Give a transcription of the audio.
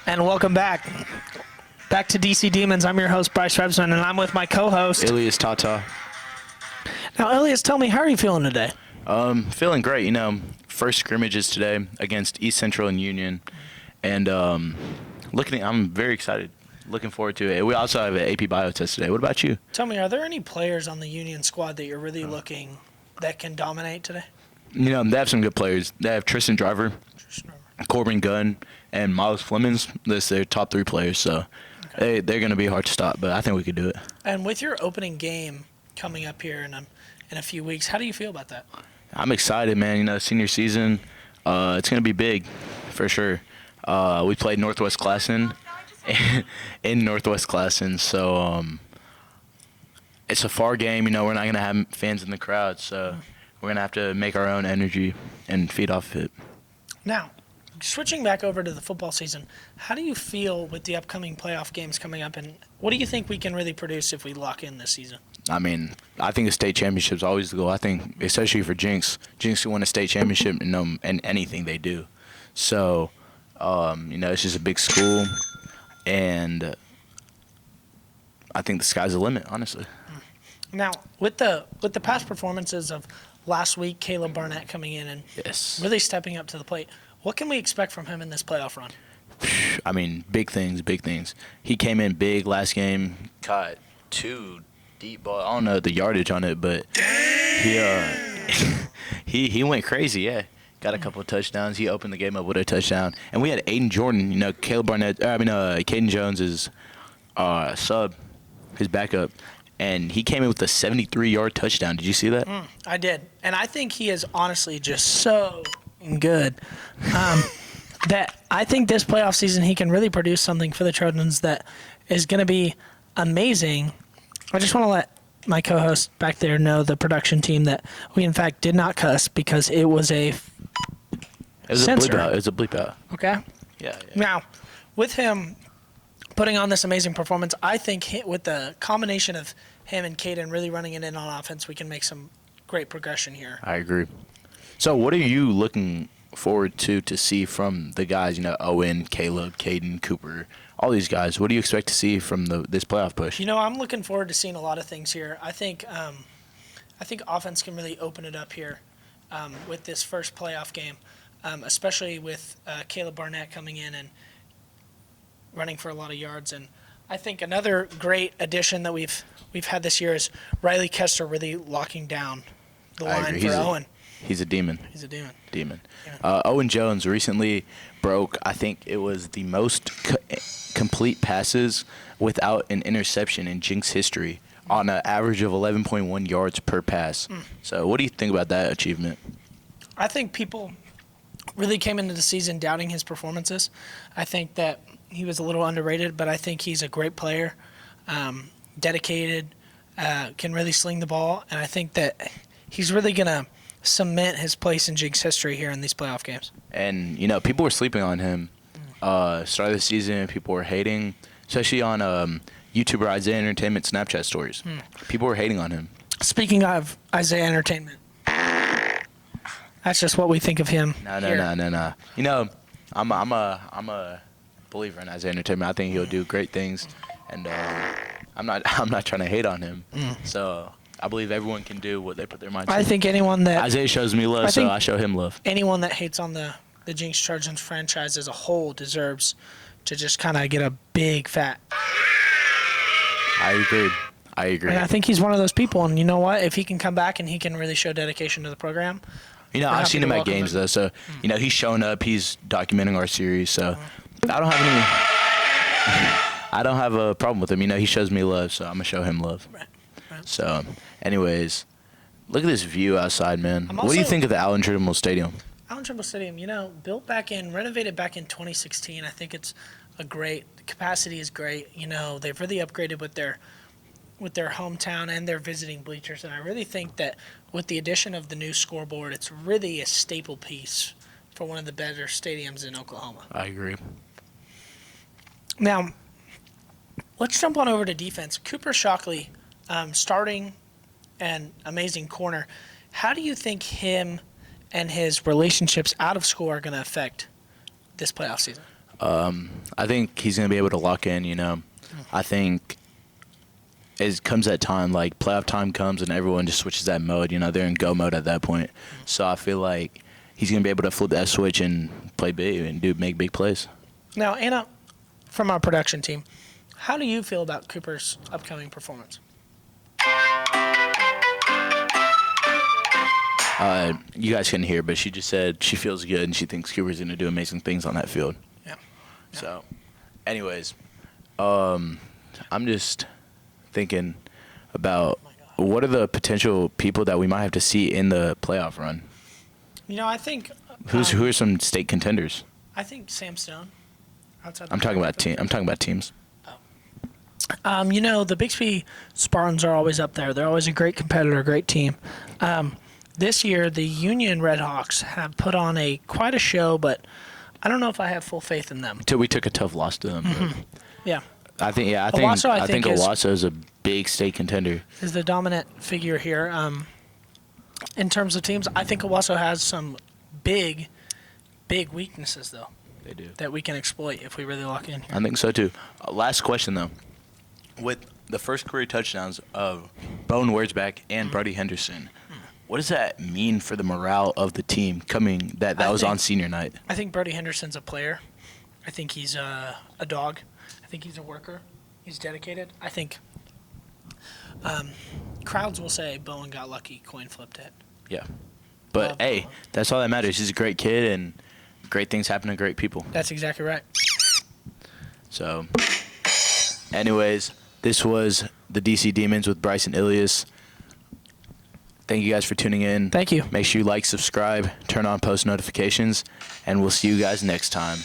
And welcome back. Back to DC Demons. I'm your host, Bryce Rebsamen, and I'm with my co-host, Ilias, Tata. Now, Ilias, tell me, how are you feeling today? Feeling great. You know, first scrimmages today against East Central and Union. And I'm very excited. Looking forward to it. We also have an AP Bio test today. What about you? Tell me, are there any players on the Union squad that you're really looking that can dominate today? You know, they have some good players. They have Tristan Driver, Corbin Gunn, and Miles Flemings. That's their top three players. So they're going to be hard to stop, but I think we could do it. And with your opening game coming up here in a few weeks, how do you feel about that? I'm excited, man. You know, senior season, it's going to be big for sure. We played Northwest Classen in Northwest Classen, so it's a far game. You know, we're not going to have fans in the crowd, so we're going to have to make our own energy and feed off of it. Now, switching back over to the football season, how do you feel with the upcoming playoff games coming up, and what do you think we can really produce if we lock in this season? I mean, I think the state championship is always the goal. I think, especially for Jinx can win a state championship in anything they do. So, you know, it's just a big school, and I think the sky's the limit, honestly. Now, with the past performances of last week, Caleb Barnett coming in and really stepping up to the plate, what can we expect from him in this playoff run? I mean, big things. He came in big last game, caught 2 deep balls. I don't know the yardage on it, but he went crazy, yeah. Got a couple of touchdowns. He opened the game up with a touchdown. And we had Aiden Jordan, you know, Caden Jones is sub, his backup. And he came in with a 73-yard touchdown. Did you see that? I did. And I think he is honestly just so good that I think this playoff season he can really produce something for the Trojans that is going to be amazing. I just want to let my co-host back there know, the production team, that we, in fact, did not cuss because it was a censor. It was a bleep out. Okay? Yeah. Now, with him putting on this amazing performance, I think with the combination of him and Caden really running it in on offense, we can make some great progression here. I agree. So what are you looking forward to see from the guys, you know, Owen, Caleb, Caden, Cooper, all these guys? What do you expect to see from this playoff push? You know, I'm looking forward to seeing a lot of things here. I think offense can really open it up here with this first playoff game, especially with Caleb Barnett coming in and running for a lot of yards. And I think another great addition that we've had this year is Riley Kester really locking down the line for Owen. He's a demon. He's a demon. Yeah. Owen Jones recently broke, I think it was the most complete passes without an interception in Jinx history on an average of 11.1 yards per pass. So what do you think about that achievement? I think people really came into the season doubting his performances. I think that he was a little underrated, but I think he's a great player, dedicated, can really sling the ball, and I think that he's really going to cement his place in Jinx history here in these playoff games. And, you know, people were sleeping on him. Start of the season, people were hating, especially on YouTuber Isaiah Entertainment Snapchat stories. People were hating on him. Speaking of Isaiah Entertainment, that's just what we think of him. No. You know, I'm a believer in Isaiah Entertainment. I think he'll do great things, and I'm not trying to hate on him. So I believe everyone can do what they put their mind to. I think anyone that Isaiah shows me love, so I show him love. Anyone that hates on the Jinx Trojans franchise as a whole deserves to just kind of get a big fat. I agree. And I think he's one of those people, and you know what? If he can come back and he can really show dedication to the program. You know, I've seen him at games, though, so, you know, he's showing up. He's documenting our series, so I don't have a problem with him. You know, he shows me love, so I'm going to show him love. Right. So, anyways, look at this view outside, man. What do you think of the Allen Trimble Stadium? Allen Trimble Stadium, you know, renovated back in 2016. I think it's the capacity is great. You know, they've really upgraded with their hometown and their visiting bleachers, and I really think that with the addition of the new scoreboard, it's really a staple piece for one of the better stadiums in Oklahoma. I agree. Now, let's jump on over to defense. Cooper Shockley, starting an amazing corner. How do you think him and his relationships out of school are going to affect this playoff season? I think he's going to be able to lock in, you know. I think it comes that time, like playoff time comes and everyone just switches that mode, you know. They're in go mode at that point. So I feel like he's going to be able to flip that switch and play big and make big plays. Now, Anna, from our production team, how do you feel about Cooper's upcoming performance? You guys couldn't hear, but she just said she feels good and she thinks Cooper's going to do amazing things on that field. Yeah. So, anyways, I'm just thinking about what are the potential people that we might have to see in the playoff run. You know, I think Who are some state contenders? I think Sam Stone. Outside I'm talking about teams. You know, the Bixby Spartans are always up there. They're always a great competitor, great team. This year, the Union Redhawks have put on quite a show, but I don't know if I have full faith in them. Until we took a tough loss to them. Yeah. I think Owasso, I think Owasso is a big state contender. Is the dominant figure here. In terms of teams, I think Owasso has some big weaknesses, though. They do. That we can exploit if we really lock in here. I think so, too. Last question, though. With the first career touchdowns of Bowen Wordsback and Brody Henderson, what does that mean for the morale of the team that was on senior night? I think Brody Henderson's a player. I think he's a dog. I think he's a worker. He's dedicated. I think crowds will say Bowen got lucky, coin flipped it. Yeah. But, hey, that's all that matters. He's a great kid, and great things happen to great people. That's exactly right. So, anyways, this was the DC Demons with Bryce and Ilias. Thank you guys for tuning in. Thank you. Make sure you like, subscribe, turn on post notifications, and we'll see you guys next time.